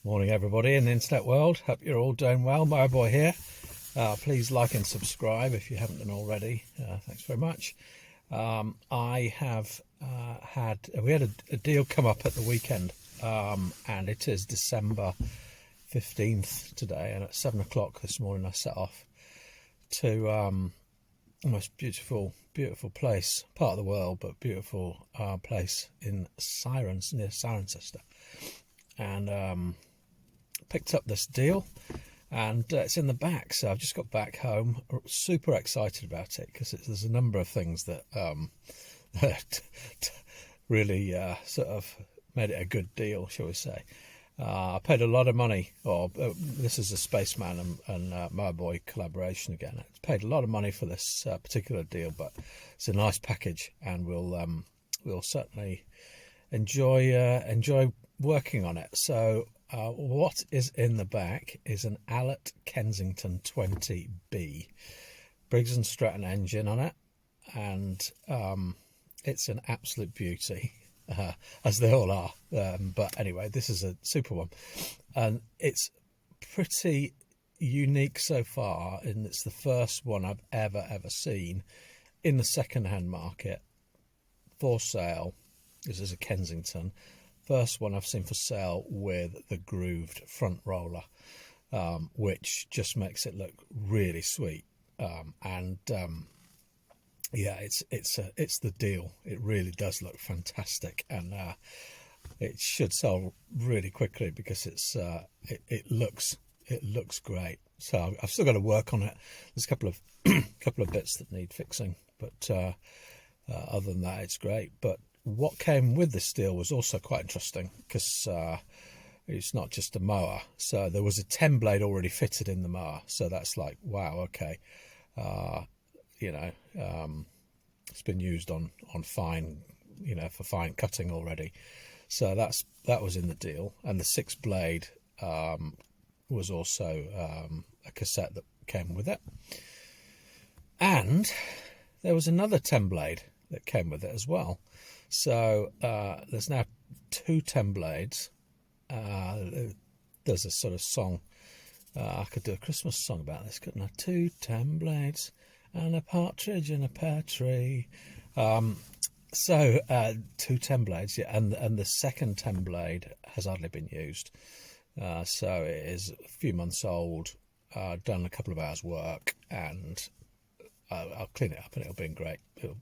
Morning everybody in the internet world, hope you're all doing well. My boy here. Please like and subscribe if you haven't done already. Thanks very much. I have we had a deal come up at the weekend, and it is December 15th today, and at 7 o'clock this morning I set off to the most beautiful place, part of the world, but beautiful place in Sirens, near Cirencester, and picked up this deal, and it's in the back. So I've just got back home, super excited about it because there's a number of things that that really sort of made it a good deal, shall we say. I paid a lot of money, this is a Spaceman and My Boy collaboration again. I paid a lot of money for this particular deal, but it's a nice package, and we'll certainly enjoy working on it. So what is in the back is an Allett Kensington 20B, Briggs & Stratton engine on it, and it's an absolute beauty, as they all are. But anyway, this is a super one, and it's pretty unique so far, and it's the first one I've ever seen in the second-hand market for sale. This is a Kensington. First one I've seen for sale with the grooved front roller, which just makes it look really sweet. Yeah, it's the deal. It really does look fantastic, and it should sell really quickly because it looks great. So I've still got to work on it. There's a couple of bits that need fixing, but other than that, it's great. But what came with this deal was also quite interesting because it's not just a mower. So there was a 10 blade already fitted in the mower. So that's like, wow, okay. It's been used on fine, for fine cutting already. So that was in the deal. And the 6 blade was also a cassette that came with it. And there was another 10 blade that came with it as well. So there's now 2 10 blades. There's a sort of song. I could do a Christmas song about this, couldn't I? 2 10 blades and a partridge in a pear tree. So 2 10 blades, yeah, and the second 10 blade has hardly been used. So it is a few months old, done a couple of hours work, and I'll clean it up and it'll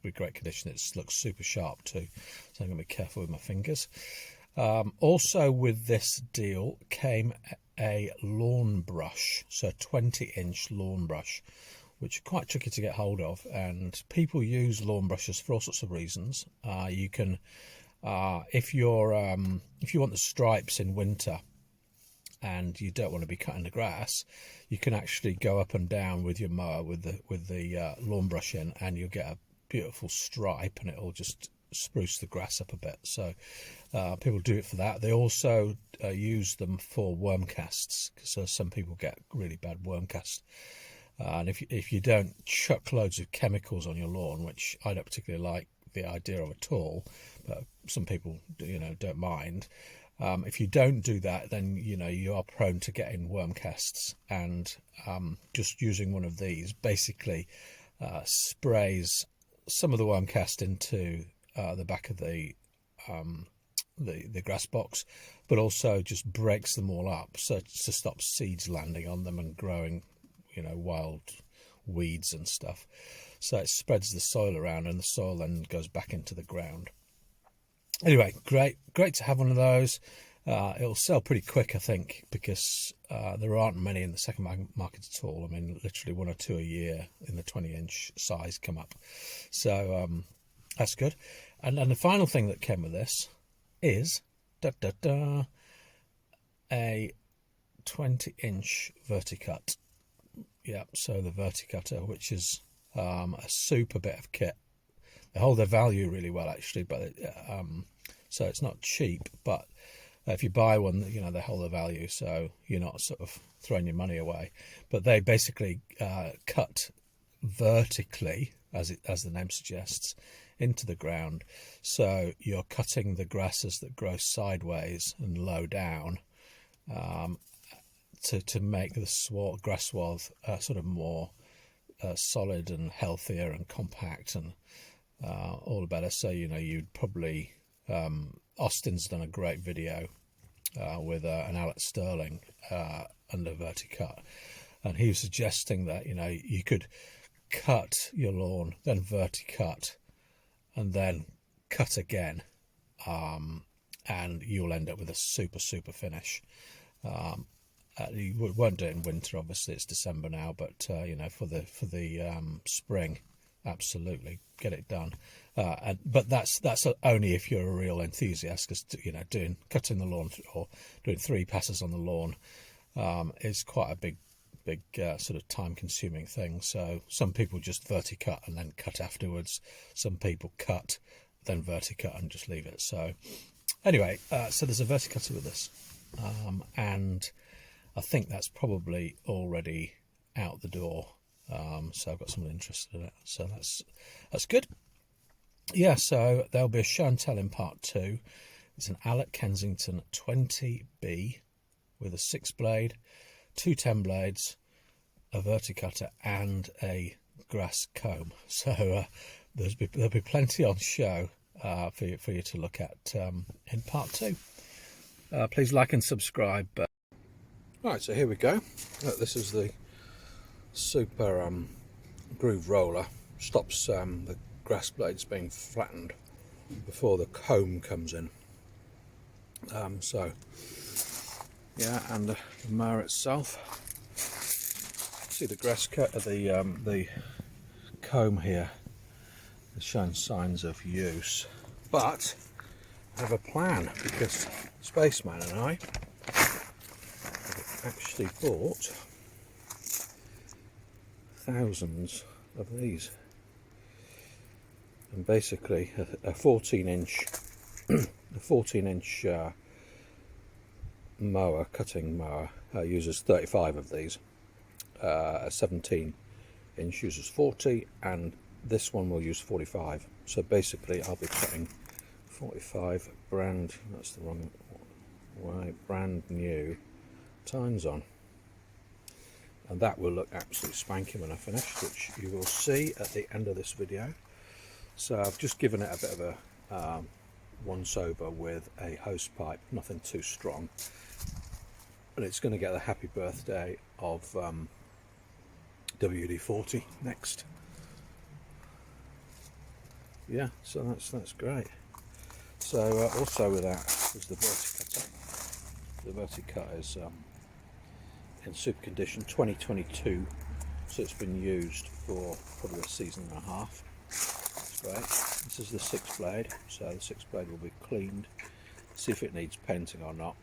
be great condition. It looks super sharp too, so I'm going to be careful with my fingers. Also with this deal came a lawn brush, so a 20-inch lawn brush, which are quite tricky to get hold of, and people use lawn brushes for all sorts of reasons. You can, if you want the stripes in winter and you don't want to be cutting the grass, you can actually go up and down with your mower with the lawn brush in, and you'll get a beautiful stripe, and it'll just spruce the grass up a bit. So people do it for that. They also use them for worm casts, because some people get really bad worm cast. And if you don't chuck loads of chemicals on your lawn, which I don't particularly like the idea of at all, but some people don't mind. If you don't do that, then you are prone to getting worm casts, and just using one of these basically sprays some of the worm cast into the back of the grass box, but also just breaks them all up, so to stop seeds landing on them and growing wild weeds and stuff. So it spreads the soil around, and the soil then goes back into the ground. Anyway, great to have one of those. It'll sell pretty quick, I think, because there aren't many in the second market at all. I mean, literally 1 or 2 a year in the 20-inch size come up. So that's good. And the final thing that came with this is a 20-inch verticut. Yeah, so the verticutter, which is a super bit of kit. They hold their value really well, actually, but so it's not cheap, but if you buy one, they hold their value, so you're not sort of throwing your money away. But they basically cut vertically, as the name suggests, into the ground. So you're cutting the grasses that grow sideways and low down to make the grass swath sort of more solid and healthier and compact and all the better. So you'd probably Austin's done a great video with an Allett Sterling under verticut, and he was suggesting that you could cut your lawn, then verticut, and then cut again, and you'll end up with a super finish. You won't do it in winter, obviously. It's December now, but for the spring, absolutely get it done. But that's only if you're a real enthusiast, because cutting the lawn or doing 3 passes on the lawn is quite a big sort of time-consuming thing. So some people just verticut and then cut afterwards. Some people cut, then verticut and just leave it. So anyway, so there's a verticutter with this, and I think that's probably already out the door. So I've got someone interested in it. So that's good. Yeah, so there'll be a show and tell in part 2. It's an Allett Kensington 20B with a 6-blade, 2 10-blades, a verticutter and a grass comb. So there'll be plenty on show for you to look at in part 2. Please like and subscribe. Right, so here we go. Look, this is the super groove roller. Stops the grass blades being flattened before the comb comes in. So yeah, and the mower itself. See the grass cut of the comb here is showing signs of use, but I have a plan, because Spaceman and I have actually bought thousands of these, and basically a 14-inch a 14-inch mower, cutting mower, uses 35 of these. A 17-inch uses 40, and this one will use 45. So basically I'll be putting 45 brand new tines on, and that will look absolutely spanky when I finish, which you will see at the end of this video. So I've just given it a bit of a once over with a hose pipe, nothing too strong, and it's going to get the happy birthday of WD-40 next. Yeah, so that's great. So also with that is the verticutter. The verticutter is in super condition, 2022, so it's been used for probably a season and a half. That's great. This is the 6-blade, so the 6-blade will be cleaned, see if it needs painting or not.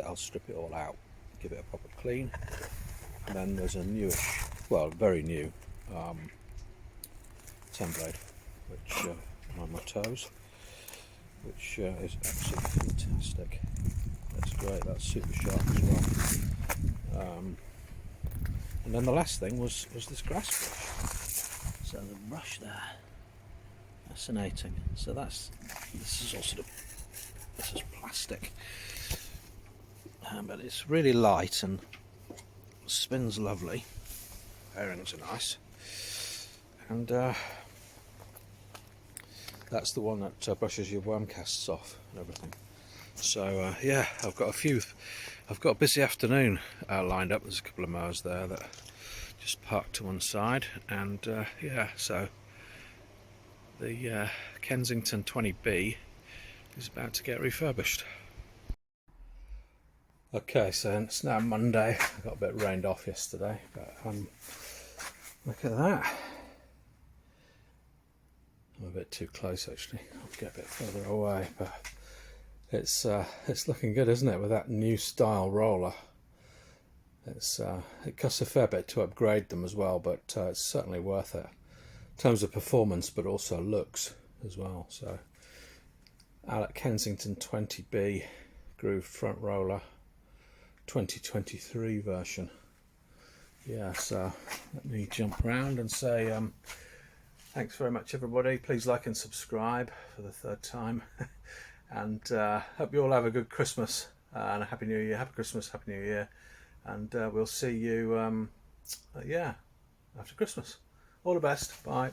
I'll strip it all out, give it a proper clean, and then there's a newish, well, very new 10-blade, which on my toes, which is absolutely fantastic. That's great. That's super sharp as well. And then the last thing was this grass brush. So the brush there, fascinating. So this is all sort of, this is plastic, but it's really light and spins lovely. Bearings are nice, and that's the one that brushes your worm casts off and everything. So yeah, I've got a busy afternoon lined up. There's a couple of mowers there that just parked to one side, and yeah, so the Kensington 20B is about to get refurbished. Okay, so it's now Monday. I got a bit rained off yesterday, but look at that. I'm a bit too close actually. I'll get a bit further away, but it's looking good, isn't it, with that new style roller? It costs a fair bit to upgrade them as well, but it's certainly worth it in terms of performance, but also looks as well. So Allett Kensington 20B grooved front roller, 2023 version. Yeah, so let me jump around and say thanks very much everybody. Please like and subscribe for the 3rd time. And hope you all have a good Christmas and a Happy New Year, Happy Christmas, Happy New Year, and we'll see you, yeah, after Christmas. All the best. Bye.